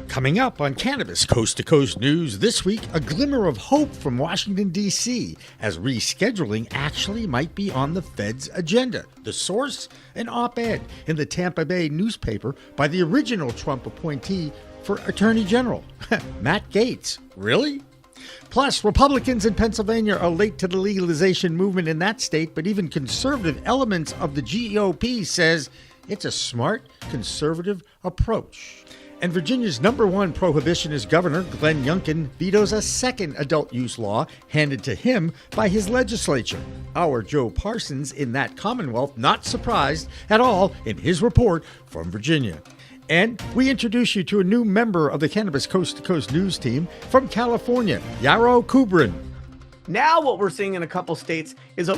Coming up on Cannabis Coast to Coast News this week, a glimmer of hope from Washington, D.C. as rescheduling actually might be on the Fed's agenda. The source? An op-ed in the Tampa Bay newspaper by the original Trump appointee for Attorney General, Matt Goetz. Really? Plus, Republicans in Pennsylvania are late to the legalization movement in that state, but even conservative elements of the GOP says it's a smart, conservative approach. And Virginia's #1 prohibitionist governor, Glen Youngkin, vetoes a second adult use law handed to him by his legislature. Our Joe Parsons in that Commonwealth not surprised at all in his report from Virginia. And we introduce you to a new member of the Cannabis Coast to Coast news team from California, Yarrow Kubrin. Now what we're seeing in a couple states is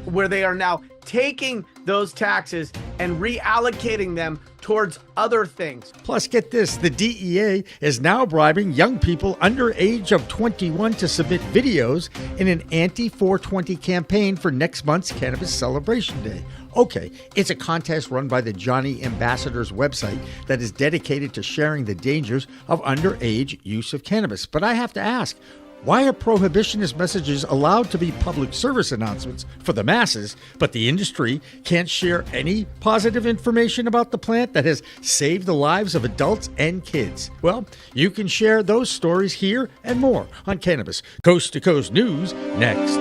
where they are now taking those taxes and reallocating them towards other things. Plus, get this, the DEA is now bribing young people under age of 21 to submit videos in an Anti-420 campaign for next month's Cannabis Celebration Day. Okay, it's a contest run by the Johnny Ambassadors website that is dedicated to sharing the dangers of underage use of cannabis. But I have to ask, why are prohibitionist messages allowed to be public service announcements for the masses, but the industry can't share any positive information about the plant that has saved the lives of adults and kids? Well, you can share those stories here and more on Cannabis Coast to Coast News next.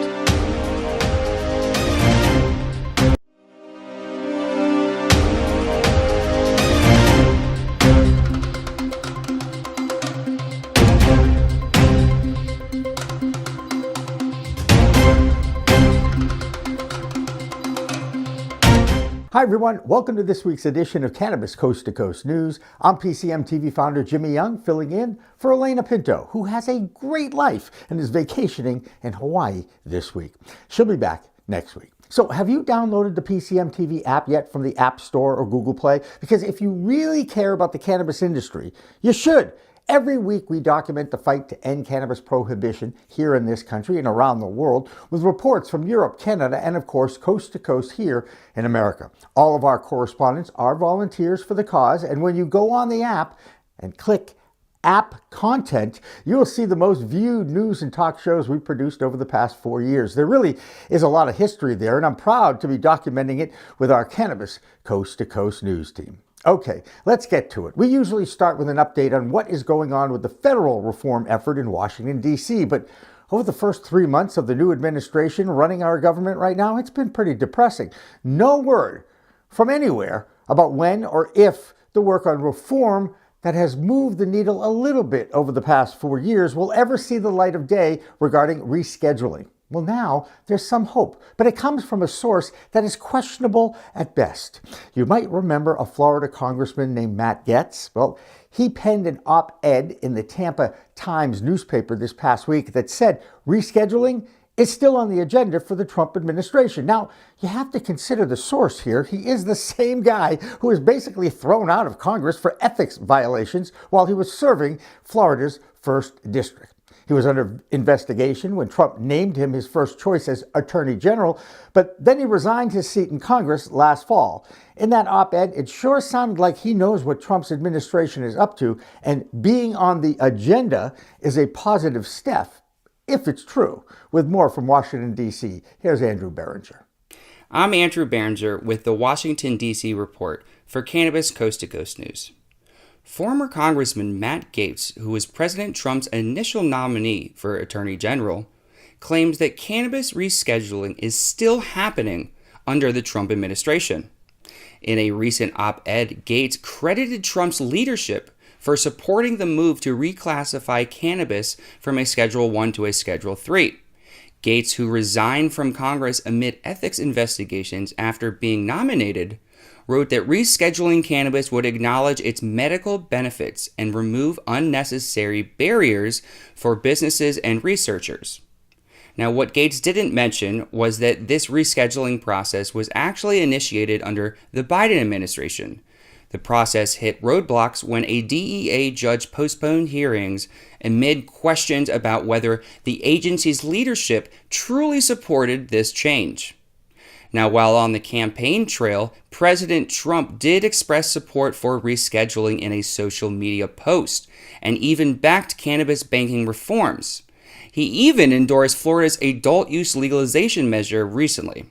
Hi everyone, welcome to this week's edition of Cannabis Coast to Coast News. I'm PCM TV founder Jimmy Young, filling in for Elena Pinto, who has a great life and is vacationing in Hawaii this week. She'll be back next week. So have you downloaded the PCM TV app yet from the App Store or Google Play? Because if you really care about the cannabis industry, you should. Every week we document the fight to end cannabis prohibition here in this country and around the world with reports from Europe, Canada, and of course coast to coast here in America. All of our correspondents are volunteers for the cause, and when you go on the app and click app content, you'll see the most viewed news and talk shows we've produced over the past 4 years. There really is a lot of history there, and I'm proud to be documenting it with our Cannabis Coast to Coast news team. Okay, let's get to it. We usually start with an update on what is going on with the federal reform effort in Washington, D.C., but over the first 3 months of the new administration running our government right now, it's been pretty depressing. No word from anywhere about when or if the work on reform that has moved the needle a little bit over the past 4 years will ever see the light of day regarding rescheduling. Well, now there's some hope, but it comes from a source that is questionable at best. You might remember a Florida congressman named Matt Goetz. Well, he penned an op-ed in the Tampa Times newspaper this past week that said rescheduling is still on the agenda for the Trump administration. Now, you have to consider the source here. He is the same guy who was basically thrown out of Congress for ethics violations while he was serving Florida's 1st District. He was under investigation when Trump named him his first choice as Attorney General, but then he resigned his seat in Congress last fall. In that op-ed, it sure sounded like he knows what Trump's administration is up to, and being on the agenda is a positive step, if it's true. With more from Washington, D.C., here's Andrew Berenger. I'm Andrew Berenger with the Washington, D.C. report for Cannabis Coast to Coast News. Former Congressman Matt Goetz, who was President Trump's initial nominee for Attorney General, claims that cannabis rescheduling is still happening under the Trump administration. In a recent op-ed, Goetz credited Trump's leadership for supporting the move to reclassify cannabis from a Schedule I to a Schedule III. Goetz, who resigned from Congress amid ethics investigations after being nominated, wrote that rescheduling cannabis would acknowledge its medical benefits and remove unnecessary barriers for businesses and researchers. Now, what Goetz didn't mention was that this rescheduling process was actually initiated under the Biden administration. The process hit roadblocks when a DEA judge postponed hearings amid questions about whether the agency's leadership truly supported this change. Now, while on the campaign trail, President Trump did express support for rescheduling in a social media post and even backed cannabis banking reforms. He even endorsed Florida's adult use legalization measure recently.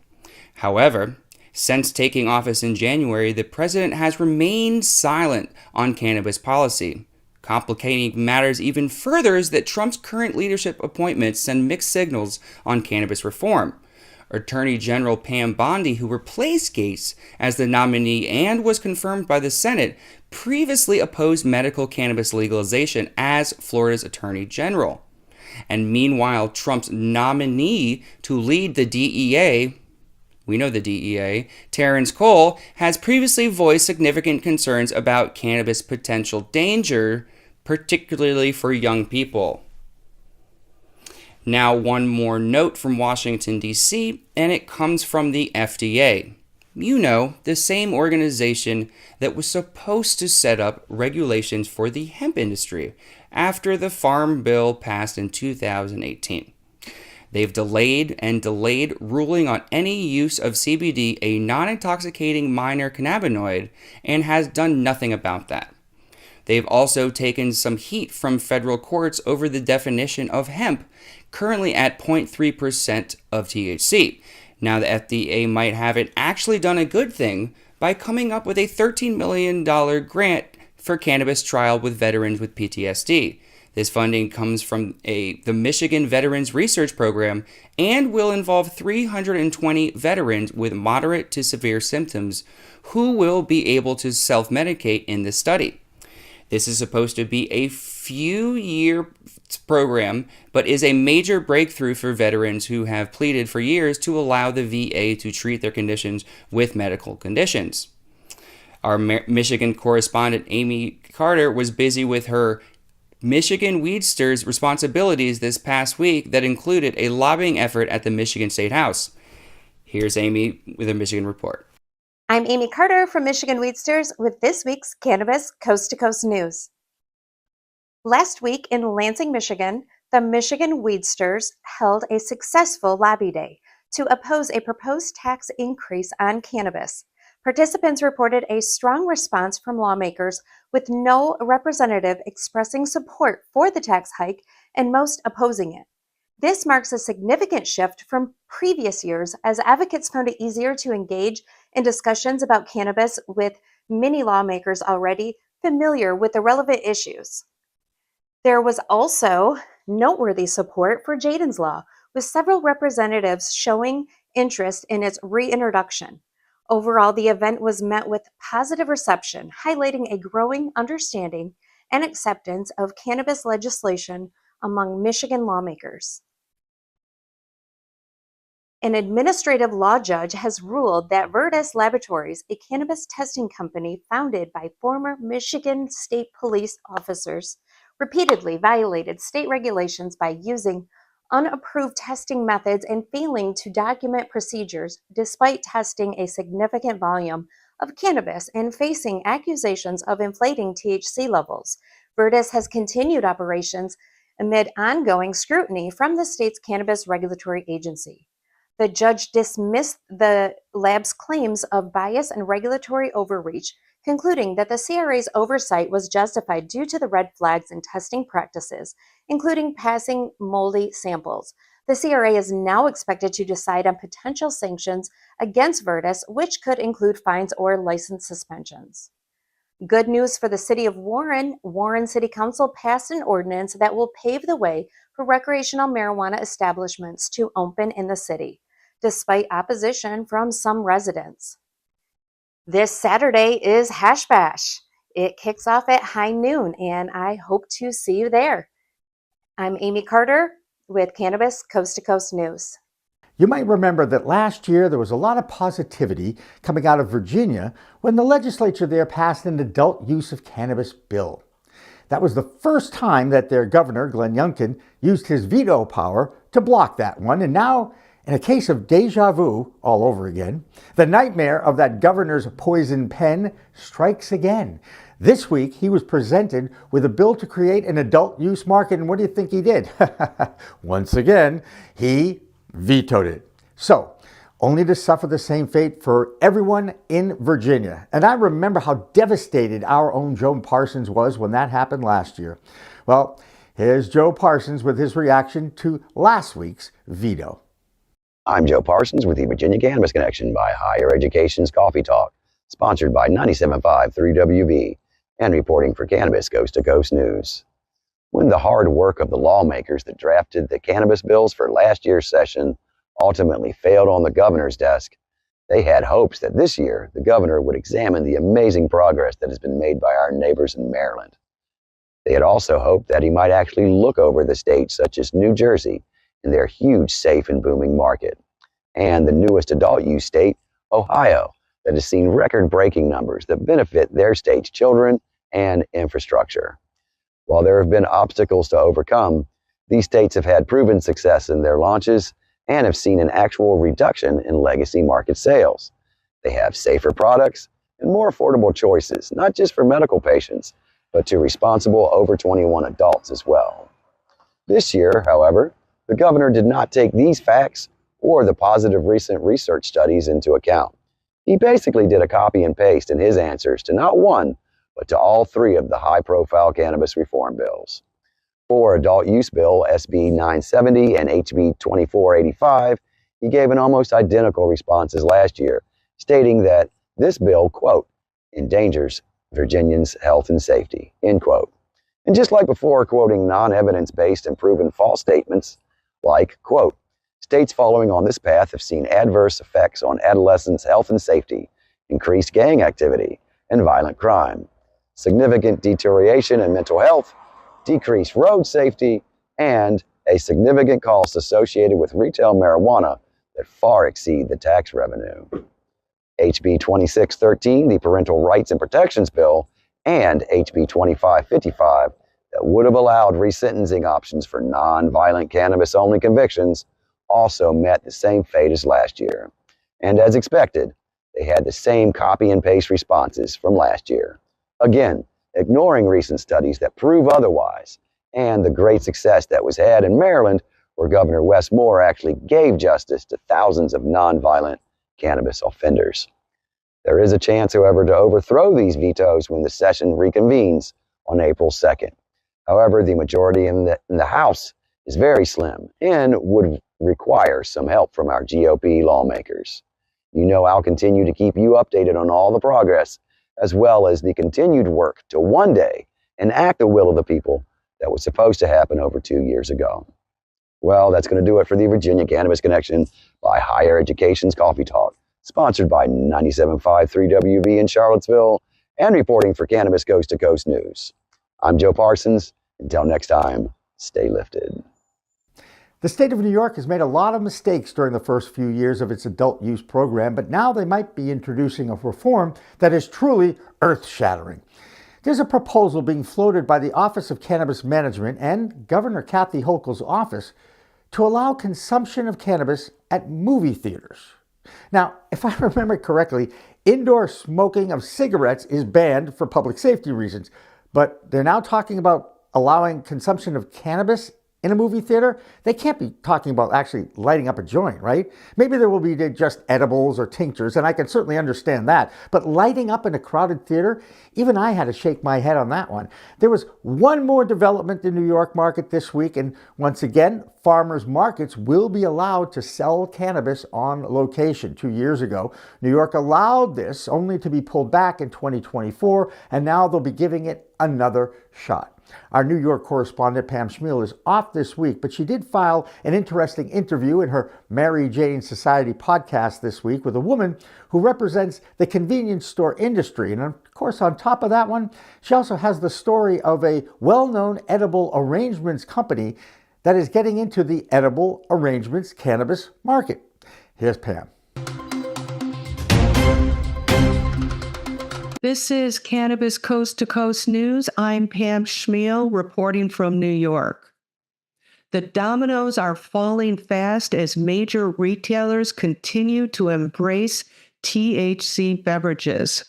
However, since taking office in January, the president has remained silent on cannabis policy. Complicating matters even further is that Trump's current leadership appointments send mixed signals on cannabis reform. Attorney General Pam Bondi, who replaced Gates as the nominee and was confirmed by the Senate, previously opposed medical cannabis legalization as Florida's Attorney General. And meanwhile, Trump's nominee to lead the DEA, we know the DEA, Terrence Cole, has previously voiced significant concerns about cannabis potential danger, particularly for young people. Now, one more note from Washington, D.C., and it comes from the FDA. You know, the same organization that was supposed to set up regulations for the hemp industry after the Farm Bill passed in 2018. They've delayed ruling on any use of CBD, a non-intoxicating minor cannabinoid, and has done nothing about that. They've also taken some heat from federal courts over the definition of hemp, currently at 0.3% of THC. Now, the FDA might have actually done a good thing by coming up with a $13 million grant for cannabis trial with veterans with PTSD. This funding comes from the Michigan Veterans Research Program and will involve 320 veterans with moderate to severe symptoms who will be able to self-medicate in this study. This is supposed to be a few-year program, but is a major breakthrough for veterans who have pleaded for years to allow the VA to treat their conditions with medical conditions. Our Michigan correspondent Amy Carter was busy with her Michigan Weedsters responsibilities this past week that included a lobbying effort at the Michigan State House. Here's Amy with a Michigan report. I'm Amy Carter from Michigan Weedsters with this week's Cannabis Coast to Coast news. Last week in Lansing, Michigan, the Michigan Weedsters held a successful lobby day to oppose a proposed tax increase on cannabis. Participants reported a strong response from lawmakers, with no representative expressing support for the tax hike and most opposing it. This marks a significant shift from previous years, as advocates found it easier to engage in discussions about cannabis with many lawmakers already familiar with the relevant issues. There was also noteworthy support for Jaden's Law, with several representatives showing interest in its reintroduction. Overall, the event was met with positive reception, highlighting a growing understanding and acceptance of cannabis legislation among Michigan lawmakers. An administrative law judge has ruled that Virtus Laboratories, a cannabis testing company founded by former Michigan State Police officers, repeatedly violated state regulations by using unapproved testing methods and failing to document procedures despite testing a significant volume of cannabis and facing accusations of inflating THC levels. Virtus has continued operations amid ongoing scrutiny from the state's cannabis regulatory agency. The judge dismissed the lab's claims of bias and regulatory overreach, concluding that the CRA's oversight was justified due to the red flags in testing practices, including passing moldy samples. The CRA is now expected to decide on potential sanctions against Virtus, which could include fines or license suspensions. Good news for the city of Warren. Warren City Council passed an ordinance that will pave the way for recreational marijuana establishments to open in the city, despite opposition from some residents. This Saturday is Hash Bash. It kicks off at high noon, and I hope to see you there. I'm Amy Carter with Cannabis Coast to Coast News. You might remember that last year there was a lot of positivity coming out of Virginia when the legislature there passed an adult use of cannabis bill. That was the first time that their governor, Glen Youngkin, used his veto power to block that one, and now, in a case of deja vu all over again, the nightmare of that governor's poison pen strikes again. This week, he was presented with a bill to create an adult use market, and what do you think he did? Once again, he vetoed it. So, only to suffer the same fate for everyone in Virginia. And I remember how devastated our own Joe Parsons was when that happened last year. Well, here's Joe Parsons with his reaction to last week's veto. I'm Joe Parsons with the Virginia Cannabis Connection by Higher Education's Coffee Talk, sponsored by 97.5 3WB and reporting for Cannabis Coast to Coast News. When the hard work of the lawmakers that drafted the cannabis bills for last year's session ultimately failed on the governor's desk, they had hopes that this year the governor would examine the amazing progress that has been made by our neighbors in Maryland. They had also hoped that he might actually look over the states such as New Jersey and their huge, safe, and booming market, and the newest adult use state, Ohio, that has seen record-breaking numbers that benefit their state's children and infrastructure. While there have been obstacles to overcome, these states have had proven success in their launches and have seen an actual reduction in legacy market sales. They have safer products and more affordable choices, not just for medical patients, but to responsible over 21 adults as well. This year, however, the governor did not take these facts or the positive recent research studies into account. He basically did a copy and paste in his answers to not one, but to all three of the high-profile cannabis reform bills. For adult use bill SB 970 and HB 2485, he gave an almost identical response as last year, stating that this bill, quote, endangers Virginians' health and safety, end quote. And just like before, quoting non-evidence-based and proven false statements, like, quote, states following on this path have seen adverse effects on adolescents' health and safety, increased gang activity, and violent crime, significant deterioration in mental health, decreased road safety, and a significant cost associated with retail marijuana that far exceed the tax revenue. HB 2613, the Parental Rights and Protections Bill, and HB 2555, that would have allowed resentencing options for non-violent cannabis-only convictions, also met the same fate as last year. And as expected, they had the same copy and paste responses from last year. Again, ignoring recent studies that prove otherwise, and the great success that was had in Maryland, where Governor Wes Moore actually gave justice to thousands of non-violent cannabis offenders. There is a chance, however, to overthrow these vetoes when the session reconvenes on April 2nd. However, the majority in the House is very slim and would require some help from our GOP lawmakers. You know I'll continue to keep you updated on all the progress, as well as the continued work to one day enact the will of the people that was supposed to happen over 2 years ago. Well, that's going to do it for the Virginia Cannabis Connection by Higher Education's Coffee Talk, sponsored by 97.5 3WB in Charlottesville and reporting for Cannabis Coast to Coast News. I'm Joe Parsons. Until next time, stay lifted. The state of New York has made a lot of mistakes during the first few years of its adult use program, but now they might be introducing a reform that is truly earth-shattering. There's a proposal being floated by the Office of Cannabis Management and Governor Kathy Hochul's office to allow consumption of cannabis at movie theaters. Now, if I remember correctly, indoor smoking of cigarettes is banned for public safety reasons, but they're now talking about allowing consumption of cannabis in a movie theater. They can't be talking about actually lighting up a joint, right? Maybe there will be just edibles or tinctures, and I can certainly understand that. But lighting up in a crowded theater, even I had to shake my head on that one. There was one more development in the New York market this week, and once again, farmers markets will be allowed to sell cannabis on location. 2 years ago, New York allowed this only to be pulled back in 2024, and now they'll be giving it another shot. Our New York correspondent, Pam Schmiel, is off this week, but she did file an interesting interview in her Mary Jane Society podcast this week with a woman who represents the convenience store industry. And of course, on top of that one, she also has the story of a well-known edible arrangements company that is getting into the edible arrangements cannabis market. Here's Pam. This is Cannabis Coast to Coast News. I'm Pam Schmiel reporting from New York. The dominoes are falling fast as major retailers continue to embrace THC beverages.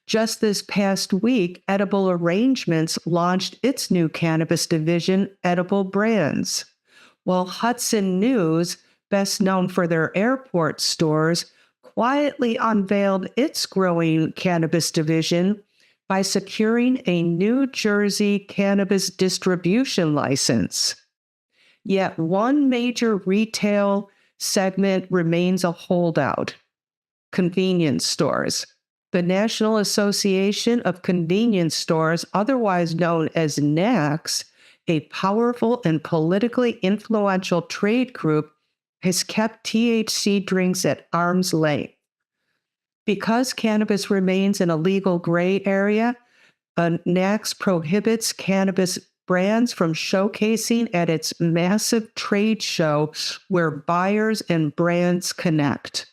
Just this past week, Edible Arrangements launched its new cannabis division, Edible Brands, while Hudson News best known for their airport stores, quietly unveiled its growing cannabis division by securing a New Jersey cannabis distribution license. Yet one major retail segment remains a holdout: convenience stores. The National Association of Convenience Stores, otherwise known as NACS, a powerful and politically influential trade group, has kept THC drinks at arm's length. Because cannabis remains in a legal gray area, NACS prohibits cannabis brands from showcasing at its massive trade show where buyers and brands connect.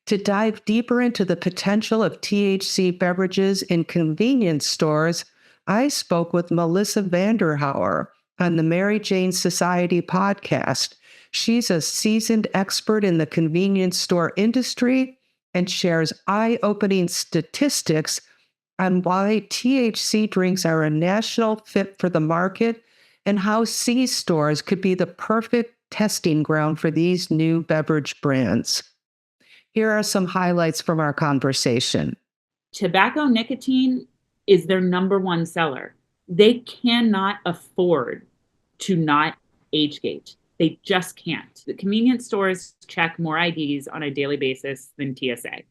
To dive deeper into the potential of THC beverages in convenience stores, I spoke with Melissa Vanderhauer on the Mary Jane Society podcast. She's a seasoned expert in the convenience store industry and shares eye-opening statistics on why THC drinks are a national fit for the market and how C-stores could be the perfect testing ground for these new beverage brands. Here are some highlights from our conversation. Tobacco nicotine is their number one seller. They cannot afford to not age gate. They just can't. The convenience stores check more IDs on a daily basis than TSA.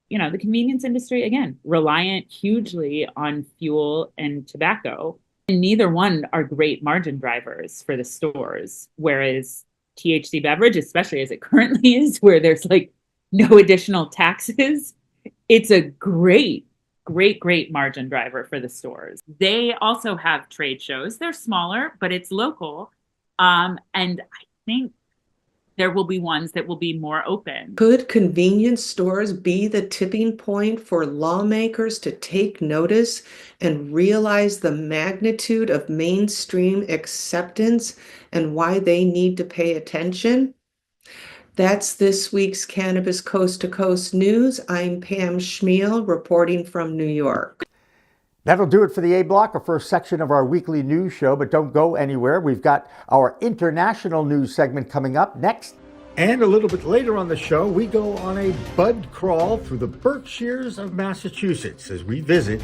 You know, the convenience industry, again, reliant hugely on fuel and tobacco. And neither one are great margin drivers for the stores. Whereas THC beverage, especially as it currently is, where there's like no additional taxes, it's a great margin driver for the stores. They also have trade shows. They're smaller, but it's local. And I think there will be ones that will be more open. Could convenience stores be the tipping point for lawmakers to take notice and realize the magnitude of mainstream acceptance and why they need to pay attention? That's this week's Cannabis Coast to Coast News. I'm Pam Schmiel, reporting from New York. That'll do it for the A Block, our first section of our weekly news show, but don't go anywhere. We've got our international news segment coming up next. And a little bit later on the show, we go on a bud crawl through the Berkshires of Massachusetts as we visit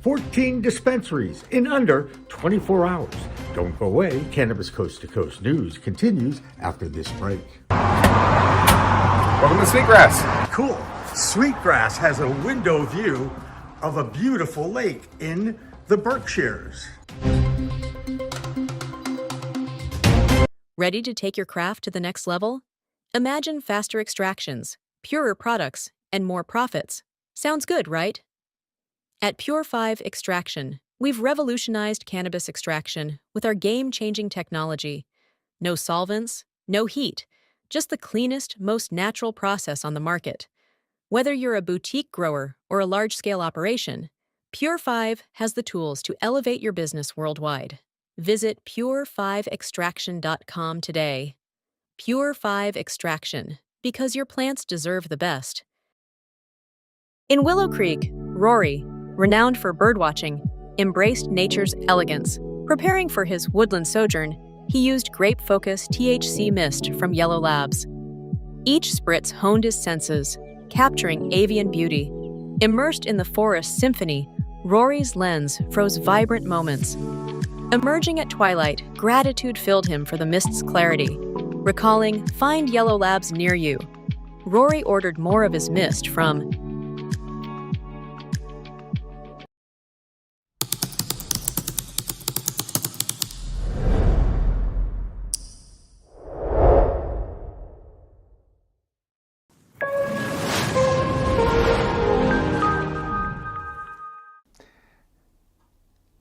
14 dispensaries in under 24 hours. Don't go away. Cannabis Coast to Coast News continues after this break. Welcome to Sweetgrass. Cool. Sweetgrass has a window view of a beautiful lake in the Berkshires. Ready to take your craft to the next level? Imagine faster extractions, purer products, and more profits. Sounds good, right? At Pure 5 Extraction, we've revolutionized cannabis extraction with our game-changing technology. No solvents, no heat, just the cleanest, most natural process on the market. Whether you're a boutique grower or a large-scale operation, Pure 5 has the tools to elevate your business worldwide. Visit pure5extraction.com today. Pure 5 Extraction, because your plants deserve the best. In Willow Creek, Rory, renowned for birdwatching, embraced nature's elegance. Preparing for his woodland sojourn, he used grape-focused THC mist from Yellow Labs. Each spritz honed his senses, capturing avian beauty. Immersed in the forest symphony, Rory's lens froze vibrant moments. Emerging at twilight, gratitude filled him for the mist's clarity. Recalling, find Yellow Labs near you. Rory ordered more of his mist from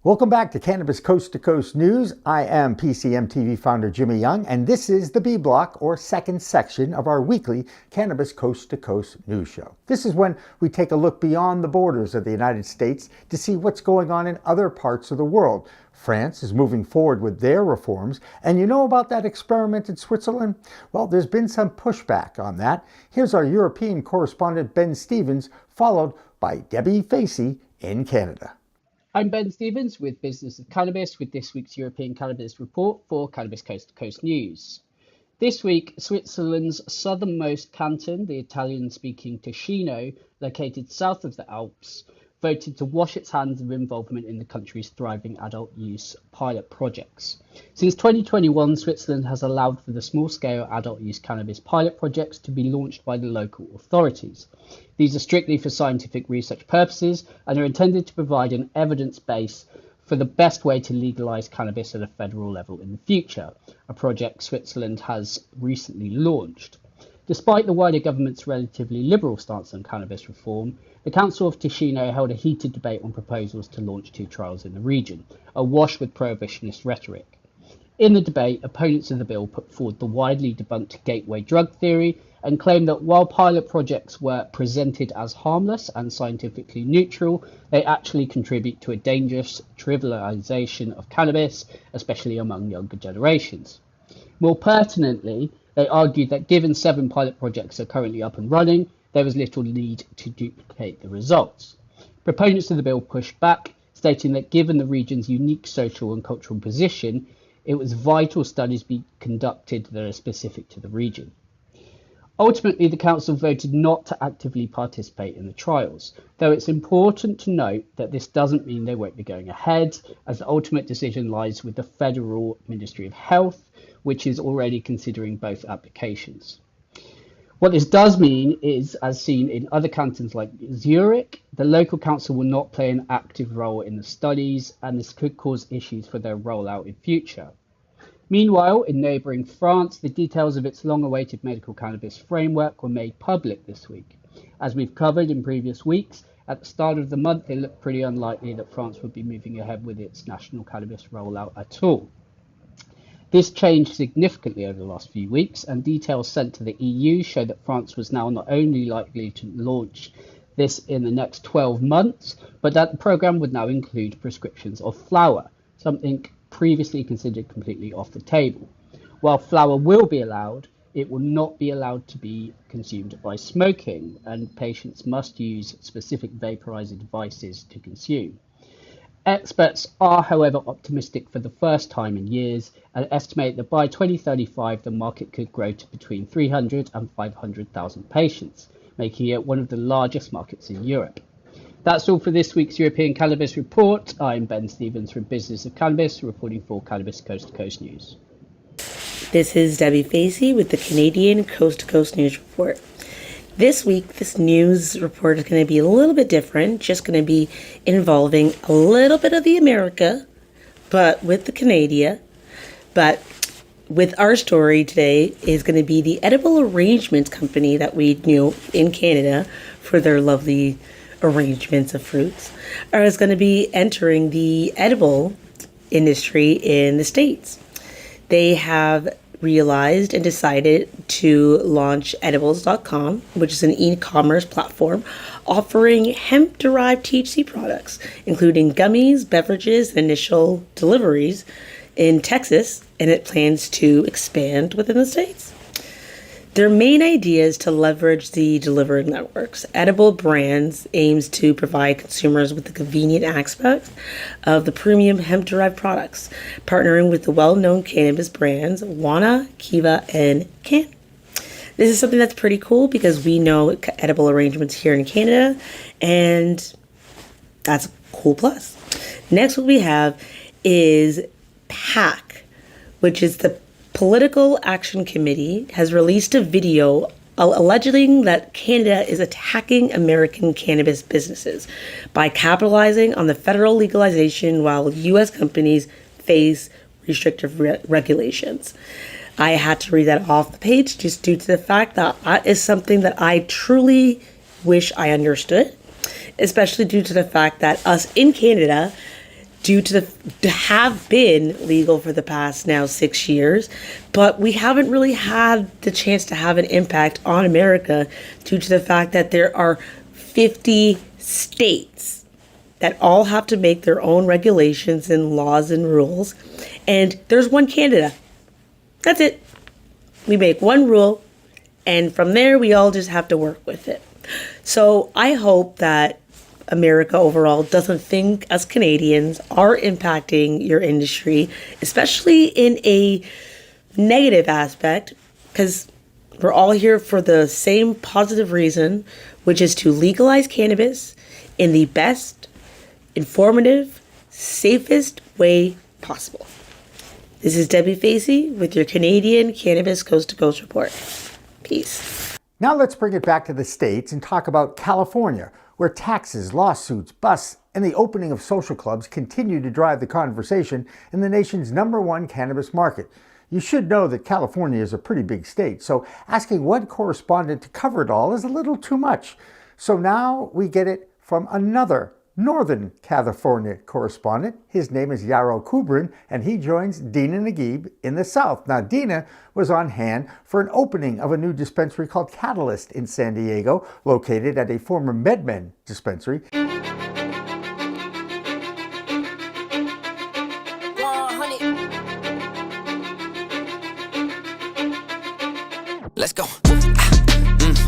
Welcome back to Cannabis Coast to Coast News. I am PCM TV founder Jimmy Young, and this is the B Block, or second section of our weekly Cannabis Coast to Coast news show. This is when we take a look beyond the borders of the United States to see what's going on in other parts of the world. France is moving forward with their reforms, and you know about that experiment in Switzerland? Well, there's been some pushback on that. Here's our European correspondent Ben Stevens, followed by Debbie Facey in Canada. I'm Ben Stevens with Business of Cannabis with this week's European Cannabis Report for Cannabis Coast to Coast News. This week, Switzerland's southernmost canton, the Italian-speaking Ticino, located south of the Alps, voted to wash its hands of involvement in the country's thriving adult use pilot projects. Since 2021, Switzerland has allowed for the small-scale adult use cannabis pilot projects to be launched by the local authorities. These are strictly for scientific research purposes and are intended to provide an evidence base for the best way to legalise cannabis at a federal level in the future, a project Switzerland has recently launched. Despite the wider government's relatively liberal stance on cannabis reform, the Council of Ticino held a heated debate on proposals to launch 2 trials in the region, awash with prohibitionist rhetoric. In the debate, opponents of the bill put forward the widely debunked gateway drug theory and claimed that while pilot projects were presented as harmless and scientifically neutral, they actually contribute to a dangerous trivialization of cannabis, especially among younger generations. More pertinently, they argued that given 7 pilot projects are currently up and running, there was little need to duplicate the results. Proponents of the bill pushed back, stating that given the region's unique social and cultural position, it was vital studies be conducted that are specific to the region. Ultimately, the council voted not to actively participate in the trials, though it's important to note that this doesn't mean they won't be going ahead, as the ultimate decision lies with the Federal Ministry of Health, which is already considering both applications. What this does mean is, as seen in other cantons like Zurich, the local council will not play an active role in the studies, and this could cause issues for their rollout in future. Meanwhile, in neighbouring France, the details of its long-awaited medical cannabis framework were made public this week. As we've covered in previous weeks, at the start of the month, it looked pretty unlikely that France would be moving ahead with its national cannabis rollout at all. This changed significantly over the last few weeks, and details sent to the EU show that France was now not only likely to launch this in the next 12 months, but that the programme would now include prescriptions of flower, something previously considered completely off the table. While flower will be allowed, it will not be allowed to be consumed by smoking, and patients must use specific vaporizer devices to consume. Experts are, however, optimistic for the first time in years and estimate that by 2035 the market could grow to between 300 and 500,000 patients, making it one of the largest markets in Europe. That's all for this week's European Cannabis Report. I'm Ben Stevens from Business of Cannabis, reporting for Cannabis Coast to Coast News. This is Debbie Facey with the Canadian Coast to Coast News Report. This week, this news report is going to be a little bit different, just going to be involving a little bit of the America, but with the Canada. But with our story today is going to be the Edible Arrangements Company that we knew in Canada for their lovely arrangements of fruits, is going to be entering the edible industry in the States. They have realized and decided to launch edibles.com, which is an e-commerce platform offering hemp-derived THC products, including gummies, beverages, and initial deliveries in Texas, and it plans to expand within the States. Their main idea is to leverage the delivery networks. Edible Brands aims to provide consumers with the convenient aspects of the premium hemp-derived products, partnering with the well-known cannabis brands Wana, Kiva, and Can. This is something that's pretty cool because we know edible arrangements here in Canada, and that's a cool plus. Next, what we have is PAC, which is the Political Action Committee, has released a video alleging that Canada is attacking American cannabis businesses by capitalizing on the federal legalization while U.S. companies face restrictive regulations. I had to read that off the page just due to the fact that that is something that I truly wish I understood, especially due to the fact that us in Canada, to have been legal for the past now 6 years, but we haven't really had the chance to have an impact on America due to the fact that there are 50 states that all have to make their own regulations and laws and rules, and there's one Canada. That's it. We make one rule, and from there we all just have to work with it. So I hope that America overall doesn't think us Canadians are impacting your industry, especially in a negative aspect, because we're all here for the same positive reason, which is to legalize cannabis in the best, informative, safest way possible. This is Debbie Facey with your Canadian Cannabis Coast to Coast report. Peace. Now let's bring it back to the States and talk about California, where taxes, lawsuits, busts, and the opening of social clubs continue to drive the conversation in the nation's #1 cannabis market. You should know that California is a pretty big state, so asking one correspondent to cover it all is a little too much. So now we get it from another Northern California correspondent. His name is Yaro Kubrin, and he joins Dina Naguib in the South. Now, Dina was on hand for an opening of a new dispensary called Catalyst in San Diego, located at a former MedMen dispensary. Let's go.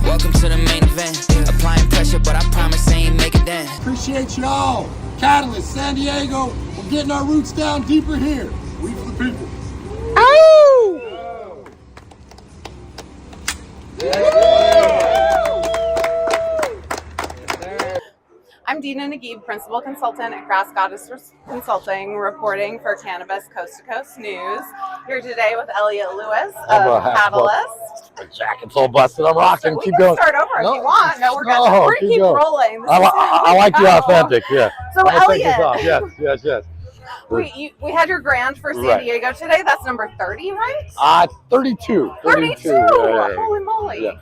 Welcome to the main event. Applying pressure, but I promise I ain't make it then. Appreciate y'all. Catalyst, San Diego. We're getting our roots down deeper here. We for the people. Ow! I'm Dina Naguib, Principal Consultant at Grass Goddess Consulting, reporting for Cannabis Coast to Coast News. Here today with Elliot Lewis of Catalyst. The jacket's all busted. I'm rocking. Keep going. Start over if you want. No, we're good. No, We're going to keep rolling. I like the authentic, yeah. So Elliot. Yes. We had your grand for San Diego today. That's number 30, right? 32. 32. Yeah. Holy moly. Yeah.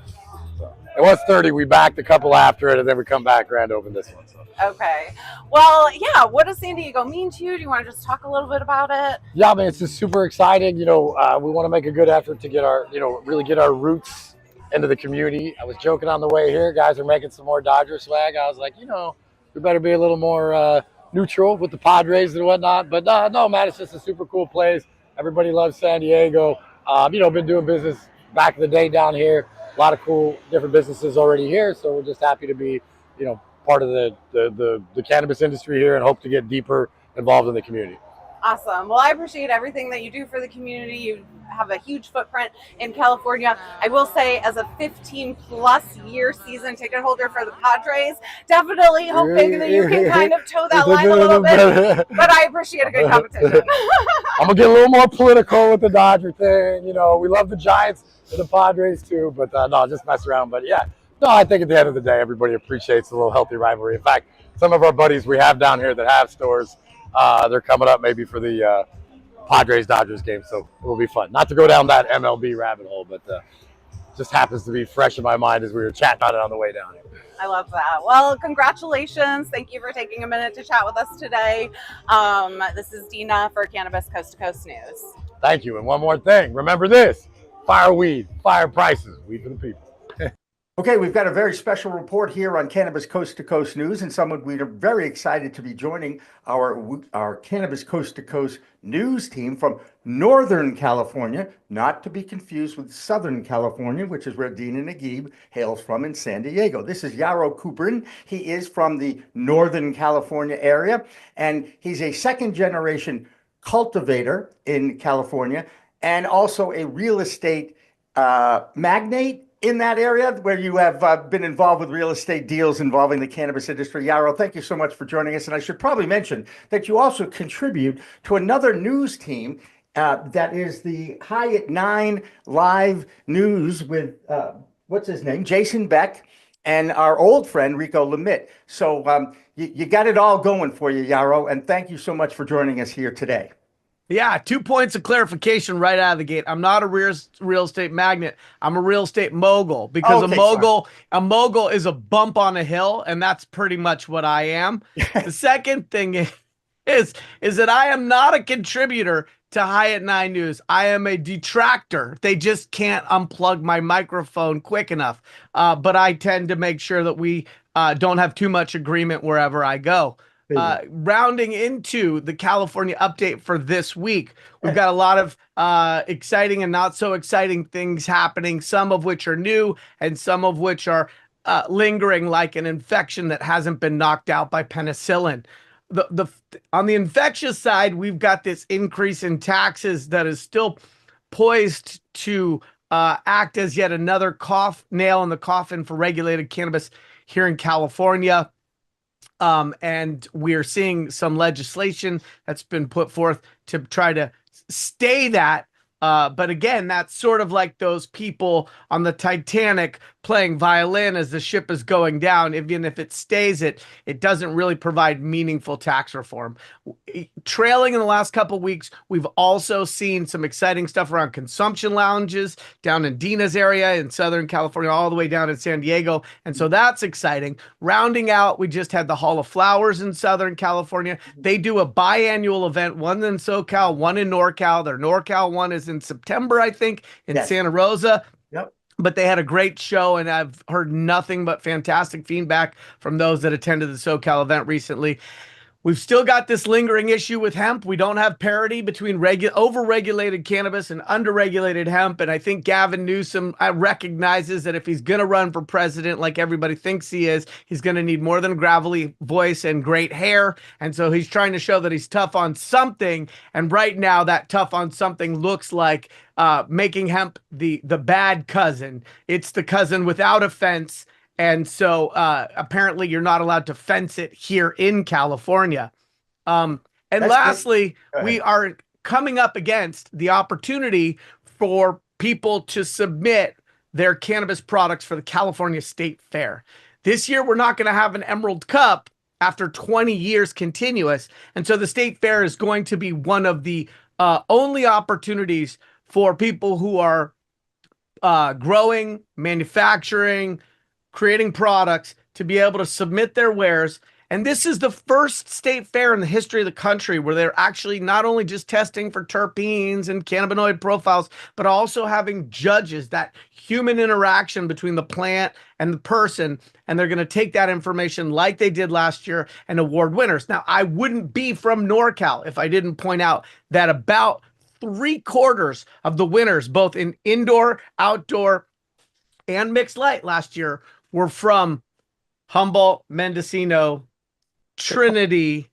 It was 30. We backed a couple after it, and then we come back grand open this one. So. Okay. Well, yeah. What does San Diego mean to you? Do you want to just talk a little bit about it? Yeah, I mean, it's just super exciting. You know, we want to make a good effort to get our, really get our roots into the community. I was joking on the way here. Guys are making some more Dodger swag. I was like, we better be a little more neutral with the Padres and whatnot. But no, man, it's just a super cool place. Everybody loves San Diego. Been doing business back in the day down here. A lot of cool different businesses already here, so we're just happy to be, part of the cannabis industry here and hope to get deeper involved in the community. Awesome. Well, I appreciate everything that you do for the community. You have a huge footprint in California. I will say, as a 15-plus year season ticket holder for the Padres, definitely hoping that you can kind of toe that line a little bit. But I appreciate a good competition. I'm going to get a little more political with the Dodger thing. We love the Giants and the Padres too, but no, just mess around. But yeah, no, I think at the end of the day, everybody appreciates a little healthy rivalry. In fact, some of our buddies we have down here that have stores, they're coming up maybe for the Padres-Dodgers game, so it will be fun. Not to go down that MLB rabbit hole, but just happens to be fresh in my mind as we were chatting about it on the way down here. I love that. Well, congratulations. Thank you for taking a minute to chat with us today. This is Dina for Cannabis Coast to Coast News. Thank you. And one more thing. Remember this. Fire weed, fire prices, weed for the people. Okay, we've got a very special report here on Cannabis Coast to Coast News, and someone we are very excited to be joining our Cannabis Coast to Coast News team from Northern California, not to be confused with Southern California, which is where Dina Naguib hails from in San Diego. This is Yaro Kubrin. He is from the Northern California area, and he's a second-generation cultivator in California and also a real estate magnate in that area where you have been involved with real estate deals involving the cannabis industry. Yaro, thank you so much for joining us. And I should probably mention that you also contribute to another news team that is the High at 9 live news with, what's his name? Jason Beck and our old friend, Rico Lemit. So you got it all going for you, Yaro. And thank you so much for joining us here today. Yeah, 2 points of clarification right out of the gate. I'm not a real estate magnate. I'm a real estate mogul, because a mogul is a bump on a hill, and that's pretty much what I am. The second thing is that I am not a contributor to High at 9 News. I am a detractor. They just can't unplug my microphone quick enough. But I tend to make sure that we don't have too much agreement wherever I go. Rounding into the California update for this week, we've got a lot of exciting and not so exciting things happening, some of which are new and some of which are lingering, like an infection that hasn't been knocked out by penicillin. On the infectious side, we've got this increase in taxes that is still poised to act as yet another nail in the coffin for regulated cannabis here in California. And we're seeing some legislation that's been put forth to try to stay that. But again, that's sort of like those people on the Titanic playing violin as the ship is going down. Even if it stays, it doesn't really provide meaningful tax reform. Trailing in the last couple of weeks, we've also seen some exciting stuff around consumption lounges down in Dina's area in Southern California, all the way down in San Diego. And so that's exciting. Rounding out, we just had the Hall of Flowers in Southern California. They do a biannual event, one in SoCal, one in NorCal. Their NorCal one is in September, I think, in Santa Rosa. Yep. But they had a great show, and I've heard nothing but fantastic feedback from those that attended the SoCal event recently. We've still got this lingering issue with hemp. We don't have parity between over-regulated cannabis and under-regulated hemp. And I think Gavin Newsom recognizes that if he's going to run for president like everybody thinks he is, he's going to need more than a gravelly voice and great hair. And so he's trying to show that he's tough on something. And right now, that tough on something looks like making hemp the bad cousin. It's the cousin without a fence. And so apparently you're not allowed to fence it here in California. And lastly, we are coming up against the opportunity for people to submit their cannabis products for the California State Fair. This year, we're not going to have an Emerald Cup after 20 years continuous. And so the State Fair is going to be one of the only opportunities for people who are growing, manufacturing, creating products to be able to submit their wares. And this is the first state fair in the history of the country where they're actually not only just testing for terpenes and cannabinoid profiles, but also having judges, that human interaction between the plant and the person. And they're going to take that information like they did last year and award winners. Now, I wouldn't be from NorCal if I didn't point out that about 3/4 of the winners, both in indoor, outdoor, and mixed light last year, were from Humboldt, Mendocino, Trinity,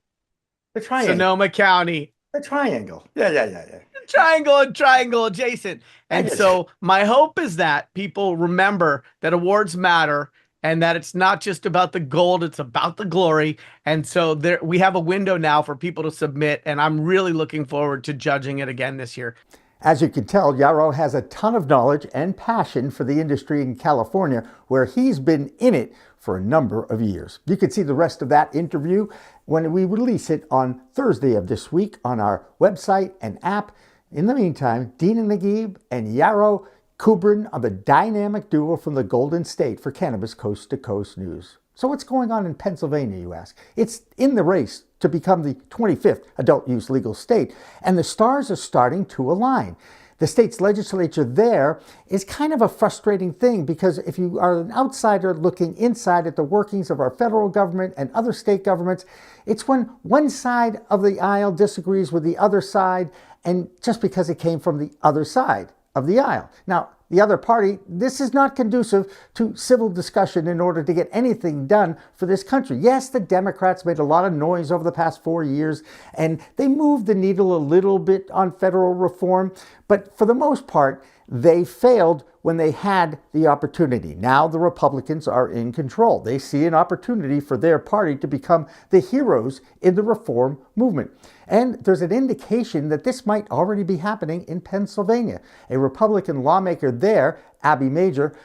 the Triangle, Sonoma County. The Triangle. Yeah. Triangle and triangle adjacent. And so my hope is that people remember that awards matter and that it's not just about the gold, it's about the glory. And so we have a window now for people to submit, and I'm really looking forward to judging it again this year. As you can tell, Yarrow has a ton of knowledge and passion for the industry in California, where he's been in it for a number of years. You can see the rest of that interview when we release it on Thursday of this week on our website and app. In the meantime, Dina Naguib and Yarrow Kubrin are the dynamic duo from the Golden State for Cannabis Coast to Coast News. So what's going on in Pennsylvania, you ask? It's in the race to become the 25th adult use legal state, and the stars are starting to align. The state's legislature there is kind of a frustrating thing because if you are an outsider looking inside at the workings of our federal government and other state governments, it's when one side of the aisle disagrees with the other side, and just because it came from the other side of the aisle. Now, the other party, this is not conducive to civil discussion in order to get anything done for this country. Yes, the Democrats made a lot of noise over the past 4 years, and they moved the needle a little bit on federal reform, but for the most part, they failed when they had the opportunity. Now the Republicans are in control. They see an opportunity for their party to become the heroes in the reform movement. And there's an indication that this might already be happening in Pennsylvania. A Republican lawmaker there, Abby Major,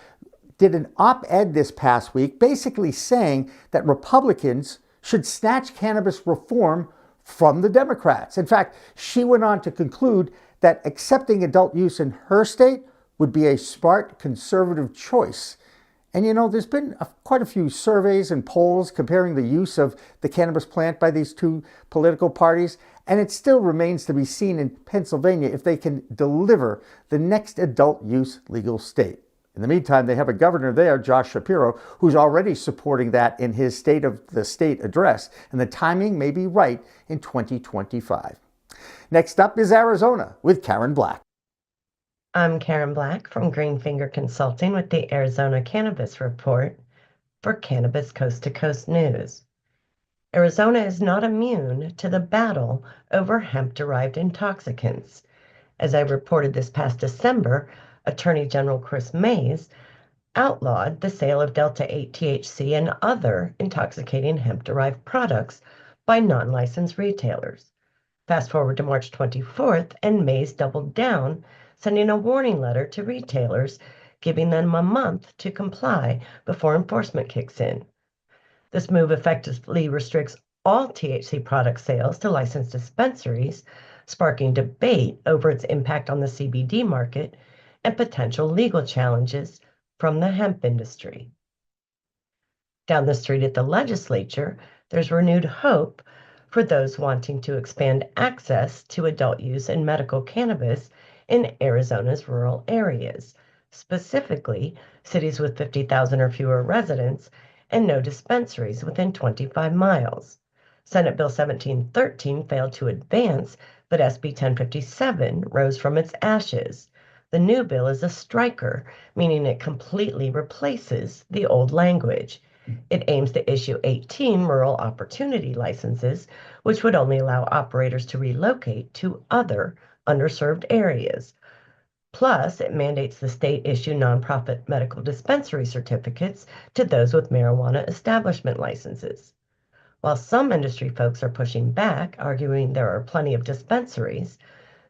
did an op-ed this past week basically saying that Republicans should snatch cannabis reform from the Democrats. In fact, she went on to conclude that accepting adult use in her state would be a smart conservative choice. And you know, there's been quite a few surveys and polls comparing the use of the cannabis plant by these two political parties, and it still remains to be seen in Pennsylvania if they can deliver the next adult use legal state. In the meantime, they have a governor there, Josh Shapiro, who's already supporting that in his State of the State address, and the timing may be right in 2025. Next up is Arizona with Karen Black. I'm Karen Black from Greenfinger Consulting with the Arizona Cannabis Report for Cannabis Coast to Coast News. Arizona is not immune to the battle over hemp-derived intoxicants. As I reported this past December, Attorney General Chris Mays outlawed the sale of Delta-8 THC and other intoxicating hemp-derived products by non-licensed retailers. Fast forward to March 24th, and Mays doubled down, sending a warning letter to retailers, giving them a month to comply before enforcement kicks in. This move effectively restricts all THC product sales to licensed dispensaries, sparking debate over its impact on the CBD market and potential legal challenges from the hemp industry. Down the street at the legislature, there's renewed hope for those wanting to expand access to adult use and medical cannabis in Arizona's rural areas, specifically cities with 50,000 or fewer residents and no dispensaries within 25 miles. Senate Bill 1713 failed to advance, but SB 1057 rose from its ashes. The new bill is a striker, meaning it completely replaces the old language. It aims to issue 18 rural opportunity licenses, which would only allow operators to relocate to other underserved areas. Plus, it mandates the state issue nonprofit medical dispensary certificates to those with marijuana establishment licenses. While some industry folks are pushing back, arguing there are plenty of dispensaries,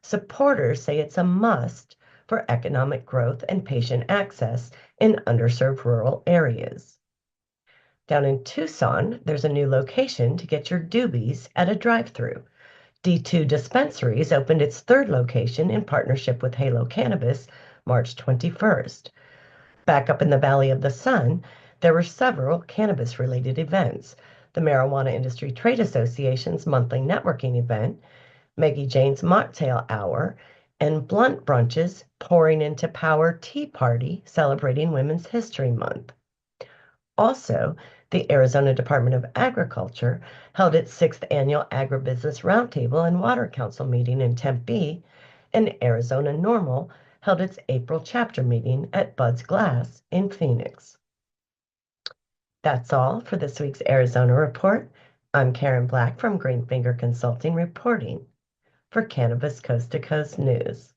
supporters say it's a must for economic growth and patient access in underserved rural areas. Down in Tucson, there's a new location to get your doobies at a drive-thru. D2 Dispensaries opened its third location in partnership with Halo Cannabis March 21st. Back up in the Valley of the Sun, there were several cannabis-related events. The Marijuana Industry Trade Association's monthly networking event, Maggie Jane's Mocktail Hour, and blunt brunches pouring into Power Tea Party celebrating Women's History Month. Also, the Arizona Department of Agriculture held its 6th annual Agribusiness Roundtable and Water Council meeting in Tempe, and Arizona NORML held its April chapter meeting at Bud's Glass in Phoenix. That's all for this week's Arizona Report. I'm Karen Black from Greenfinger Consulting reporting for Cannabis Coast to Coast News.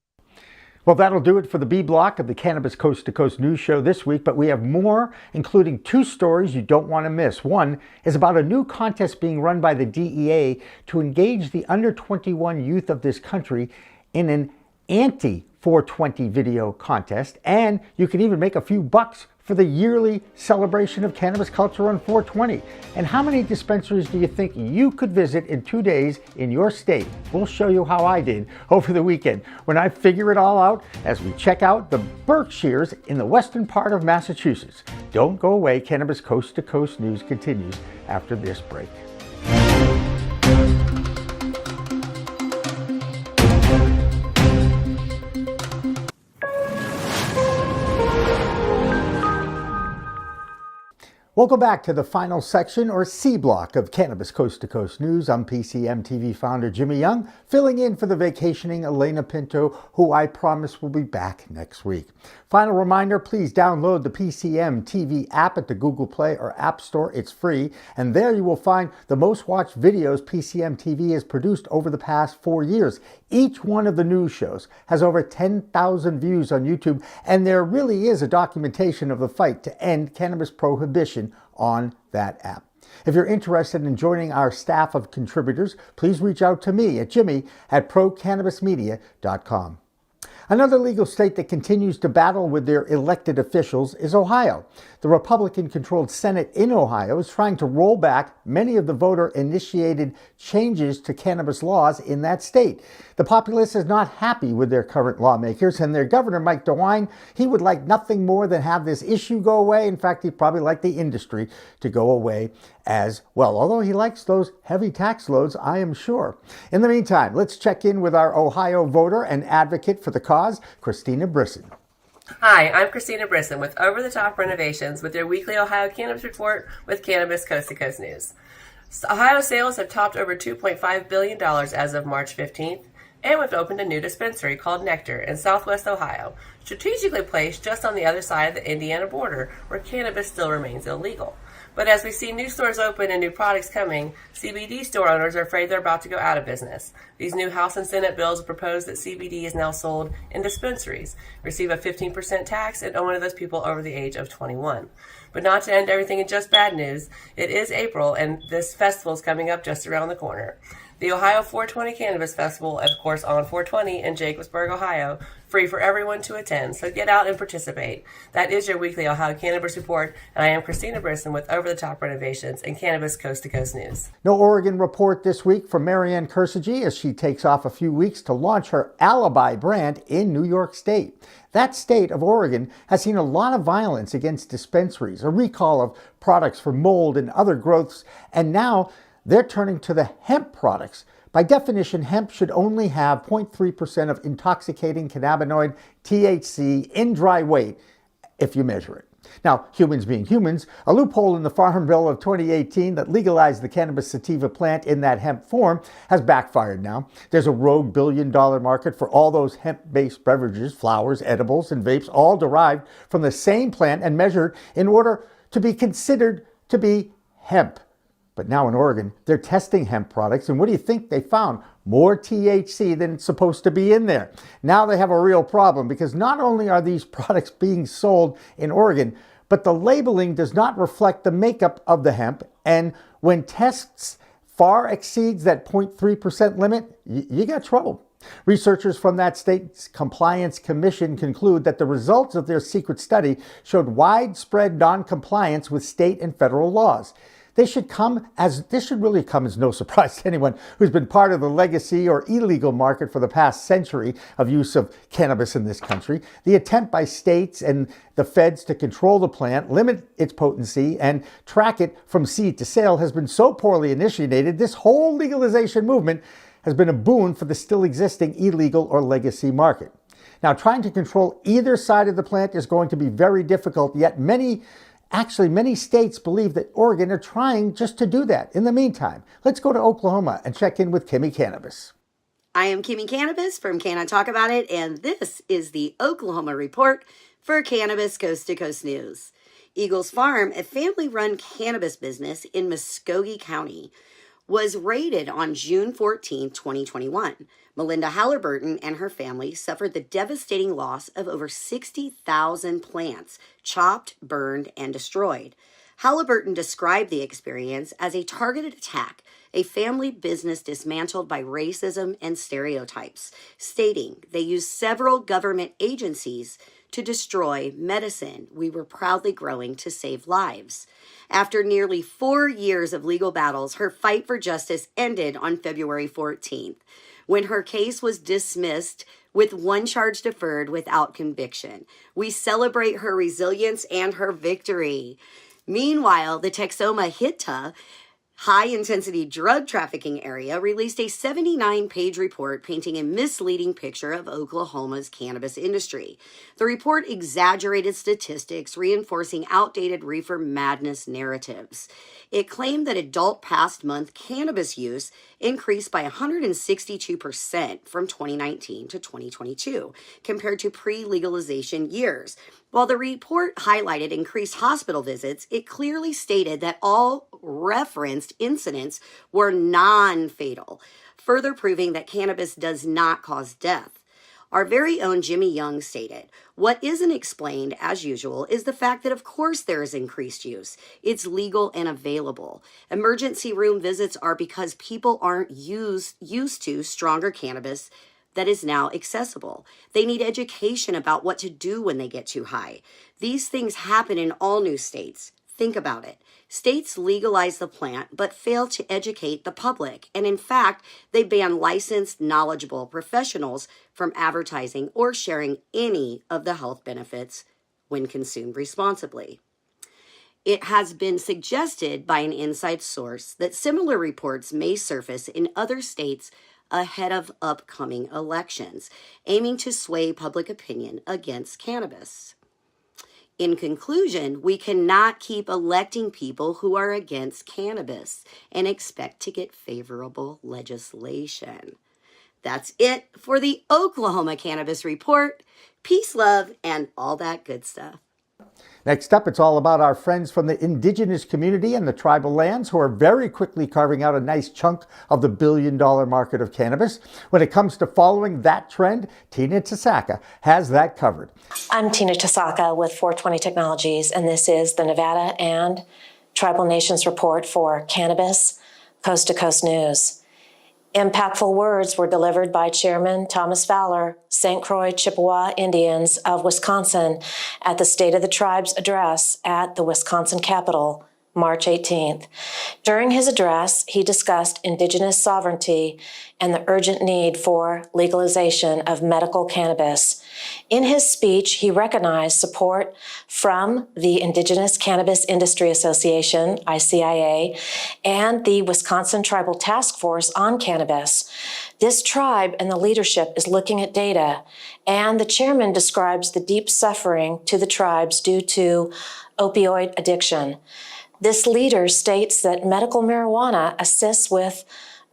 Well, that'll do it for the B block of the Cannabis Coast to Coast News Show this week, but we have more, including 2 stories you don't want to miss. One is about a new contest being run by the DEA to engage the under 21 youth of this country in an Anti-420 video contest, and you can even make a few bucks for the yearly celebration of cannabis culture on 420. And how many dispensaries do you think you could visit in 2 days in your state? We'll show you how I did over the weekend when I figure it all out as we check out the Berkshires in the western part of Massachusetts. Don't go away. Cannabis Coast to Coast News continues after this break. Welcome back to the final section, or C block, of Cannabis Coast to Coast News. I'm PCM TV founder Jimmy Young, filling in for the vacationing Elena Pinto, who I promise will be back next week. Final reminder, please download the PCM TV app at the Google Play or App Store. It's free, and there you will find the most watched videos PCM TV has produced over the past 4 years. Each one of the news shows has over 10,000 views on YouTube, and there really is a documentation of the fight to end cannabis prohibition on that app. If you're interested in joining our staff of contributors, please reach out to me at jimmy@procannabismedia.com. Another legal state that continues to battle with their elected officials is Ohio. The Republican-controlled Senate in Ohio is trying to roll back many of the voter-initiated changes to cannabis laws in that state. The populace is not happy with their current lawmakers, and their governor, Mike DeWine, he would like nothing more than have this issue go away. In fact, he'd probably like the industry to go away as well, although he likes those heavy tax loads, I am sure. In the meantime, let's check in with our Ohio voter and advocate for the cause, Christina Brisson. Hi, I'm Christina Brisson with Over the Top Renovations with your weekly Ohio Cannabis Report with Cannabis Coast to Coast News. Ohio sales have topped over $2.5 billion as of March 15th, and we've opened a new dispensary called Nectar in Southwest Ohio, strategically placed just on the other side of the Indiana border where cannabis still remains illegal. But as we see new stores open and new products coming, CBD store owners are afraid they're about to go out of business. These new House and Senate bills propose that CBD is now sold in dispensaries, receive a 15% tax, and only those people over the age of 21. But not to end everything in just bad news, it is April, and this festival is coming up just around the corner. The Ohio 420 Cannabis Festival, of course, on 420 in Jacobsburg, Ohio, free for everyone to attend, so get out and participate. That is your weekly Ohio Cannabis Report, and I am Christina Brisson with Over the Top Renovations and Cannabis Coast to Coast News. No Oregon report this week from Marianne Kersage as she takes off a few weeks to launch her Alibi brand in New York State. That state of Oregon has seen a lot of violence against dispensaries, a recall of products for mold and other growths, and now they're turning to the hemp products. By definition, hemp should only have 0.3% of intoxicating cannabinoid THC in dry weight if you measure it. Now, humans being humans, a loophole in the Farm Bill of 2018 that legalized the cannabis sativa plant in that hemp form has backfired now. There's a rogue billion-dollar market for all those hemp-based beverages, flowers, edibles, and vapes, all derived from the same plant and measured in order to be considered to be hemp. But now in Oregon, they're testing hemp products, and what do you think they found? More THC than it's supposed to be in there. Now they have a real problem because not only are these products being sold in Oregon, but the labeling does not reflect the makeup of the hemp, and when tests far exceeds that 0.3% limit, you got trouble. Researchers from that state's Compliance Commission conclude that the results of their secret study showed widespread non-compliance with state and federal laws. This should really come as no surprise to anyone who's been part of the legacy or illegal market for the past century of use of cannabis in this country. The attempt by states and the feds to control the plant, limit its potency, and track it from seed to sale has been so poorly initiated, this whole legalization movement has been a boon for the still existing illegal or legacy market. Now, trying to control either side of the plant is going to be very difficult, yet many states believe that Oregon are trying just to do that. In the meantime, let's go to Oklahoma and check in with Kimmy Cannabis. I am Kimmy Cannabis from Can I Talk About It, and this is the Oklahoma Report for Cannabis Coast to Coast News. Eagles Farm, a family-run cannabis business in Muskogee County, was raided on June 14, 2021. Melinda Halliburton and her family suffered the devastating loss of over 60,000 plants, chopped, burned, and destroyed. Halliburton described the experience as a targeted attack, a family business dismantled by racism and stereotypes, stating they used several government agencies to destroy medicine we were proudly growing to save lives. After nearly 4 years of legal battles, her fight for justice ended on February 14th, when her case was dismissed with one charge deferred without conviction. We celebrate her resilience and her victory. Meanwhile, the Texoma-Hitta high-intensity drug trafficking area released a 79-page report painting a misleading picture of Oklahoma's cannabis industry. The report exaggerated statistics, reinforcing outdated reefer madness narratives. It claimed that adult past month cannabis use increased by 162% from 2019 to 2022, compared to pre-legalization years. While the report highlighted increased hospital visits, it clearly stated that all referenced incidents were non-fatal, further proving that cannabis does not cause death. Our very own Jimmy Young stated, "What isn't explained, as usual, is the fact that of course there is increased use. It's legal and available. Emergency room visits are because people aren't used to stronger cannabis that is now accessible. They need education about what to do when they get too high. These things happen in all new states. Think about it. States legalize the plant but fail to educate the public, and in fact, they ban licensed, knowledgeable professionals from advertising or sharing any of the health benefits when consumed responsibly." It has been suggested by an inside source that similar reports may surface in other states ahead of upcoming elections, aiming to sway public opinion against cannabis. In conclusion, we cannot keep electing people who are against cannabis and expect to get favorable legislation. That's it for the Oklahoma Cannabis Report. Peace, love, and all that good stuff. Next up, it's all about our friends from the indigenous community and the tribal lands who are very quickly carving out a nice chunk of the billion-dollar market of cannabis. When it comes to following that trend, Tina Tasaka has that covered. I'm Tina Tasaka with 420 Technologies, and this is the Nevada and Tribal Nations Report for Cannabis Coast to Coast News. Impactful words were delivered by Chairman Thomas Fowler, St. Croix Chippewa Indians of Wisconsin, at the State of the Tribes address at the Wisconsin Capitol, March 18th. During his address, he discussed indigenous sovereignty and the urgent need for legalization of medical cannabis. In his speech, he recognized support from the Indigenous Cannabis Industry Association, ICIA, and the Wisconsin Tribal Task Force on Cannabis. This tribe and the leadership is looking at data, and the chairman describes the deep suffering to the tribes due to opioid addiction. This leader states that medical marijuana assists with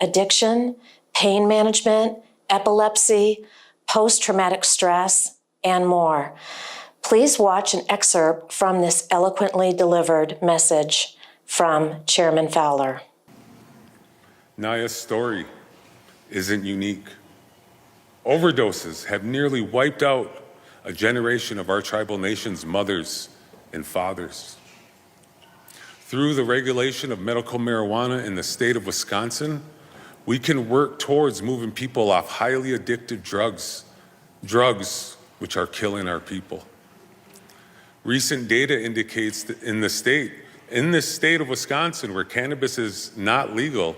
addiction, pain management, epilepsy, post-traumatic stress, and more. Please watch an excerpt from this eloquently delivered message from Chairman Fowler. Naya's story isn't unique. Overdoses have nearly wiped out a generation of our tribal nation's mothers and fathers. Through the regulation of medical marijuana in the state of Wisconsin, we can work towards moving people off highly addictive drugs which are killing our people. Recent data indicates that in this state of Wisconsin, where cannabis is not legal,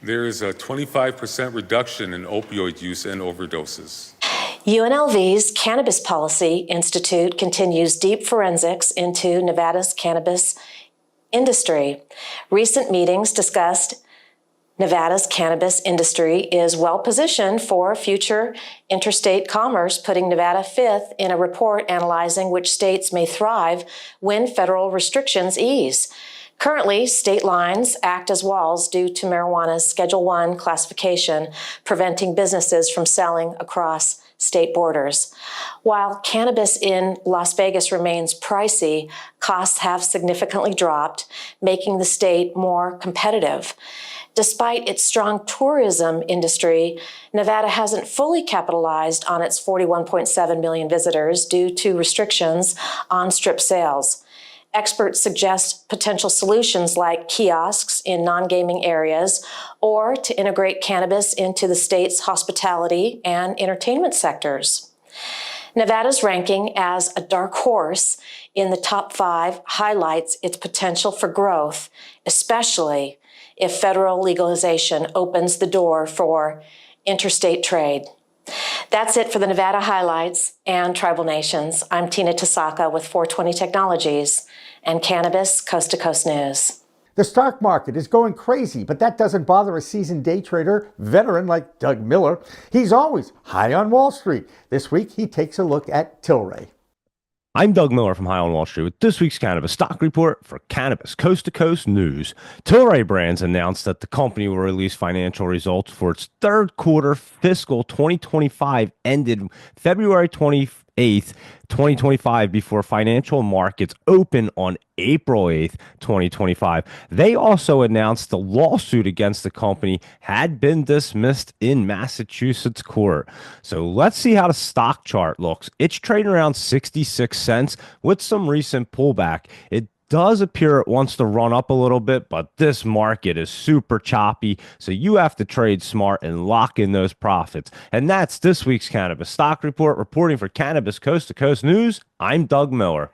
there is a 25% reduction in opioid use and overdoses. UNLV's Cannabis Policy Institute continues deep forensics into Nevada's cannabis industry. Recent meetings discussed Nevada's cannabis industry is well positioned for future interstate commerce, putting Nevada fifth in a report analyzing which states may thrive when federal restrictions ease. Currently, state lines act as walls due to marijuana's Schedule I classification, preventing businesses from selling across state borders. While cannabis in Las Vegas remains pricey, costs have significantly dropped, making the state more competitive. Despite its strong tourism industry, Nevada hasn't fully capitalized on its 41.7 million visitors due to restrictions on strip sales. Experts suggest potential solutions like kiosks in non-gaming areas or to integrate cannabis into the state's hospitality and entertainment sectors. Nevada's ranking as a dark horse in the top 5 highlights its potential for growth, especially if federal legalization opens the door for interstate trade. That's it for the Nevada highlights and tribal nations. I'm Tina Tasaka with 420 Technologies and Cannabis Coast to Coast News. The stock market is going crazy, but that doesn't bother a seasoned day trader veteran like Doug Miller. He's always high on Wall Street. This week, he takes a look at Tilray. I'm Doug Miller from High on Wall Street with this week's Cannabis Stock Report for Cannabis Coast to Coast News. Tilray Brands announced that the company will release financial results for its third quarter fiscal 2025 ended February 28th, 2025 before financial markets open on April 8th, 2025. They also announced the lawsuit against the company had been dismissed in Massachusetts court. So let's see how the stock chart looks. It's trading around 66 cents with some recent pullback. It does appear it wants to run up a little bit, but this market is super choppy, so you have to trade smart and lock in those profits. And that's this week's Cannabis Stock Report. Reporting for Cannabis Coast to Coast News, I'm Doug Miller.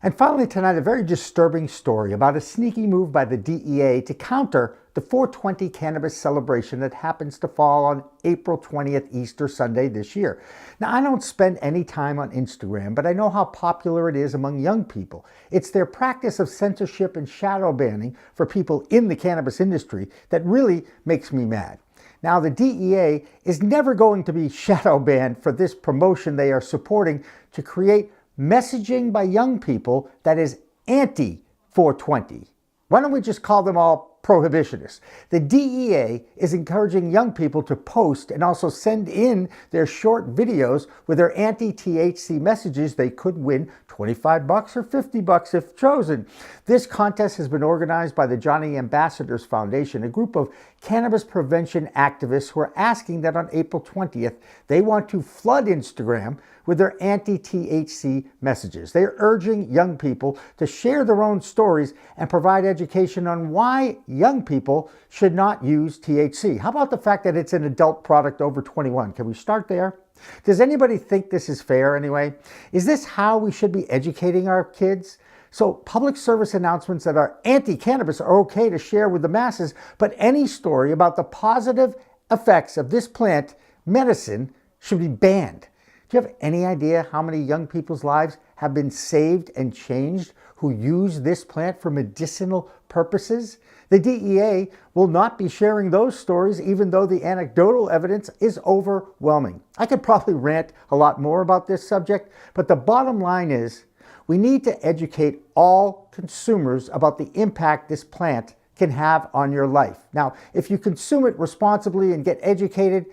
And finally tonight, a very disturbing story about a sneaky move by the DEA to counter the 420 cannabis celebration that happens to fall on April 20th, Easter Sunday this year. Now, I don't spend any time on Instagram, but I know how popular it is among young people. It's their practice of censorship and shadow banning for people in the cannabis industry that really makes me mad. Now, the DEA is never going to be shadow banned for this promotion they are supporting to create messaging by young people that is anti-420. Why don't we just call them all prohibitionists. The DEA is encouraging young people to post and also send in their short videos with their anti-THC messages. They could win $25 or $50 if chosen. This contest has been organized by the Johnny Ambassadors Foundation, a group of cannabis prevention activists who are asking that on April 20th, they want to flood Instagram with their anti-THC messages. They are urging young people to share their own stories and provide education on why young people should not use THC. How about the fact that it's an adult product over 21? Can we start there? Does anybody think this is fair anyway? Is this how we should be educating our kids? So public service announcements that are anti-cannabis are okay to share with the masses, but any story about the positive effects of this plant medicine should be banned. Do you have any idea how many young people's lives have been saved and changed who use this plant for medicinal purposes? The DEA will not be sharing those stories, even though the anecdotal evidence is overwhelming. I could probably rant a lot more about this subject, but the bottom line is we need to educate all consumers about the impact this plant can have on your life. Now, if you consume it responsibly and get educated,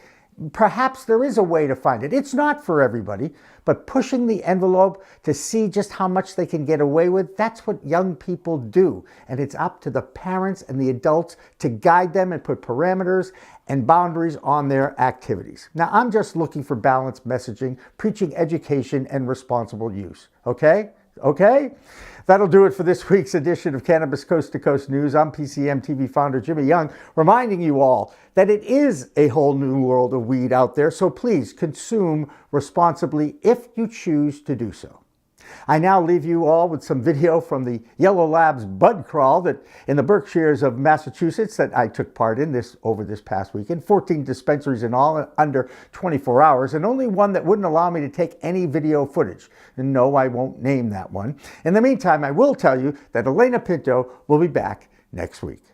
perhaps there is a way to find it. It's not for everybody, but pushing the envelope to see just how much they can get away with, that's what young people do. And it's up to the parents and the adults to guide them and put parameters and boundaries on their activities. Now, I'm just looking for balanced messaging, preaching education and responsible use. Okay? Okay? That'll do it for this week's edition of Cannabis Coast to Coast News. I'm PCM TV founder Jimmy Young, reminding you all that it is a whole new world of weed out there, so please consume responsibly if you choose to do so. I now leave you all with some video from the Yellow Labs bud crawl that in the Berkshires of Massachusetts that I took part in over this past weekend. 14 dispensaries in all in under 24 hours, and only one that wouldn't allow me to take any video footage. And no, I won't name that one. In the meantime, I will tell you that Elena Pinto will be back next week.